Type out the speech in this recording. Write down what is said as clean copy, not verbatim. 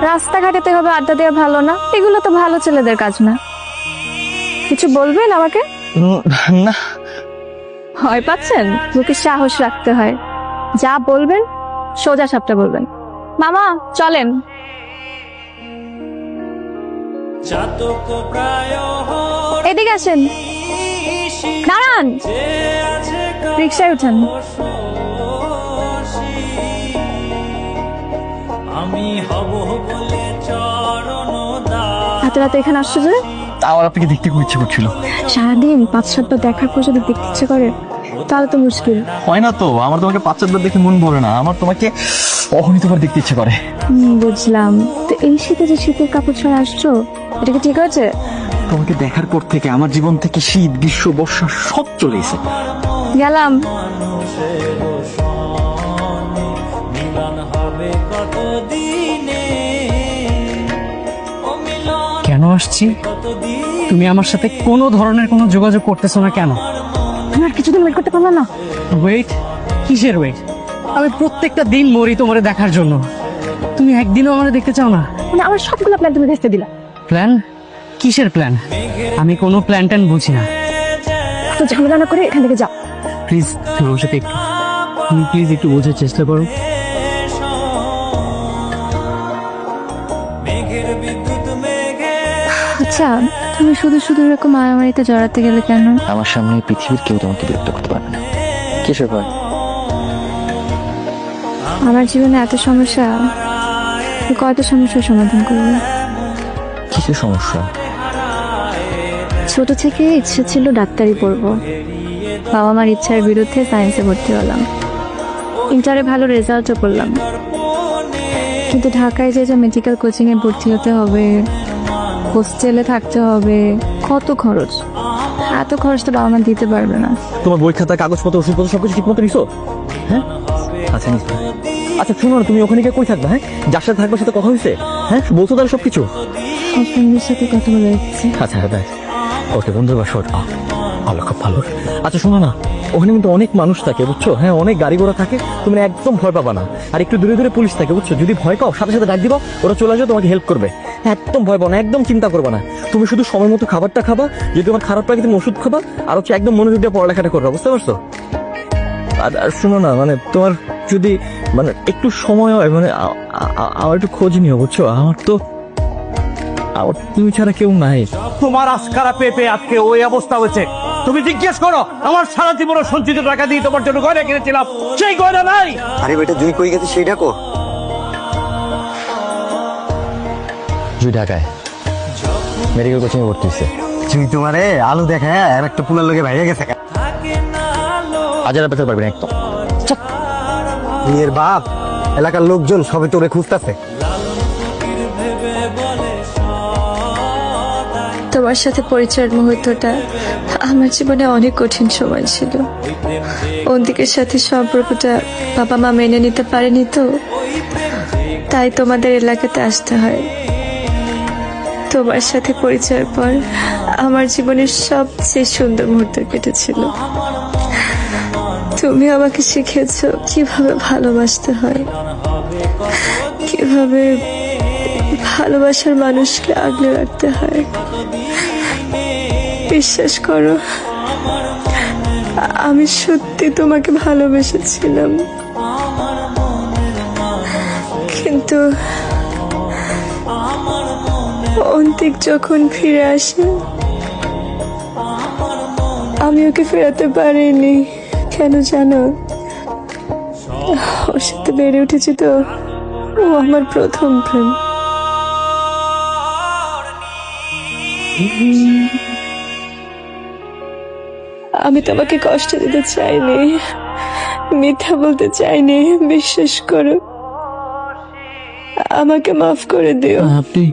রাস্তাঘাটে তো এভাবে আড্ডা দেওয়া ভালো না, এগুলো তো ভালো ছেলেদের কাজ না। কিছু বলবেন আমাকে? না। ভয় পাচ্ছেন? মুখে সাহস রাখতে হয়। যা বলবেন সোজা সাপটা বলবেন। মামা চলেন। এদিকে আসেন। দাঁড়ান, রিক্সায় উঠেন। রাতে রাতে এখানে আসছো যে? আমার আপনাকে দেখতে খুব ইচ্ছে করছিল। সারাদিন 5-7বার দেখার পর যদি দেখতে ইচ্ছে করে তাহলে তো মুশকিল। হয় না তো, আমার তোমাকে 5-4 বার দেখে মন ভরে না, আমার তোমাকে অগণিতবার দেখতে ইচ্ছে করে। বুঝলাম। তো এই শীতে যে শীতের কাপড় ছাড়া আসছো, এটা কি ঠিক আছে? তোমাকে দেখার পর থেকে আমার জীবন থেকে শীত, গ্রীষ্ম, বর্ষা সব চলে এসে গেলাম। কেন আসছি? তুমি আমার সাথে কোনো ধরনের কোনো যোগাযোগ করতেছো না কেন? তুমি আর কিছুদিন ওয়েট করতে পারলো না? ওয়েট? কিসের ওয়েট? আমি প্রত্যেকটা দিন মরি তোমারে দেখার জন্য, তুমি একদিনও আমারে দেখতে চাও না। মানে আমার সবগুলো প্ল্যান তুমি ভেস্তে দিলা। প্ল্যান? কিসের প্ল্যান? আমি কোনো প্ল্যান ট্যান বুঝি না। তো ঝামেলা না করে এখান থেকে যাও প্লিজ। তুমি আমার সাথে একটু, তুমি প্লিজ একটু বোঝার চেষ্টা করো। আচ্ছা, তুমি শুধু শুধু এরকম মারামারিতে জড়াতে গেলে কেন? আমার সামনে পৃথিবীর কেউ তোমাকে বিরক্ত করতে পারবে না। কিসের ভয়? আমার জীবনে এত সমস্যা, কত সমস্যার সমাধান করবে। কিসের সমস্যা? ছোট থেকে ইচ্ছে ছিল ডাক্তারি পড়বো, বাবা মার ইচ্ছার বিরুদ্ধে সায়েন্সে ভর্তি হলাম। ইন্টারে ভালো রেজাল্টও করলাম, কিন্তু ঢাকায় যে মেডিকেল কোচিং এ ভর্তি হতে হবে, হোস্টেলে থাকতে হবে, কত খরচ। এত খরচ তো বাবা মা দিতে পারবে না। তোমার বই খাতা, কাগজপত্র, ওষুধপত্র সবকিছু ঠিক মতো নিছো? হ্যাঁ, আচ্ছা নিছো। আচ্ছা শোনো না, তুমি ওখানে গিয়ে কই থাকবে? হ্যাঁ, যার সাথে থাকবে সাথে কথা হয়েছে? হ্যাঁ, বলছো তাহলে সবকিছু? হাজবেন্ডের সাথে কথা বলে যাচ্ছি। আচ্ছা হ্যাঁ, ওকে বন্ধুর বাসর ভালো, খুব ভালো। আচ্ছা শোনো না, ওখানে কিন্তু অনেক মানুষ থাকে বুঝছো, হ্যাঁ অনেক গাড়ি ঘোড়া থাকে, তুমি একদম ভয় পাবা না। আর একটু দূরে দূরে পুলিশ থাকে বুঝছো, যদি ভয় পাও সাথে সাথে ডাক দিবা, ওরা চলে আসবে তোমাকে হেল্প করবে। একদম ভয় পাও না, একদম চিন্তা করবে না। তুমি শুধু সময় মতো খাবারটা খাবা, যদি তোমার খারাপ লাগে তুমি ওষুধ খাবা, আর হচ্ছে একদম মনোযোগ দিয়ে পড়ালেখাটা করবা, বুঝতে পারছো? আর শোনো না, মানে তোমার যদি মানে একটু সময় হয়, মানে আমার একটু খোঁজ নিও বুঝছো, আমার তুমি ছাড়া কেউ নাই। তোমার আস্কারা পেপে আজকে ওই অবস্থা হয়েছে। তুমি জিজ্ঞেস করো, আমার সারা জীবনের সঞ্চিত টাকা দিয়ে তোমার জন্য গয়না কিনেছিলাম, সেই গয়না নাই। আরে বেটা, জুই কই গেছে সেইটা কো? জুই ঢাকায় মেডিকেল কোচিং এ ভর্তি হয়েছে। জুই তোমারে আলু দেখায় আর একটা পুলার লোকে ভাইয়া গেছে। হাজার পেতে পারবেন একদম। মেয়ের বাপ, এলাকার লোকজন সবে তোরে খুঁজতেছে। তোমার সাথে পরিচয়ের মুহূর্তটা আমার জীবনে অনেক কঠিন সময় ছিল। অন্তিকের সাথে সম্পর্কটা বাবা মা মেনে নিতে পারেনি, তো তাই তোমাদের এলাকাতে আসতে হয়। তোমার সাথে পরিচয়ের পর আমার জীবনের সবচেয়ে সুন্দর মুহূর্ত কেটেছিল। তুমি আমাকে শিখিয়েছো কিভাবে ভালোবাসতে হয়, কিভাবে ভালোবাসার মানুষকে আগলে রাখতে হয়। বিশ্বাস করো, আমি সত্যি তোমাকে ভালোবেসেছিলাম, কিন্তু অন্তিক যখন ফিরে আসে আমি ওকে ফেরাতে পারিনি। কেন জানো? ওর সাথে বেড়ে উঠেছি তো, ও আমার প্রথম প্রেম। আমি তোমাকে কষ্ট দিতে চাইনি, মিথ্যা বলতে চাইনি। বিশ্বাস করো, আমাকে মাফ করে দিও। আপনি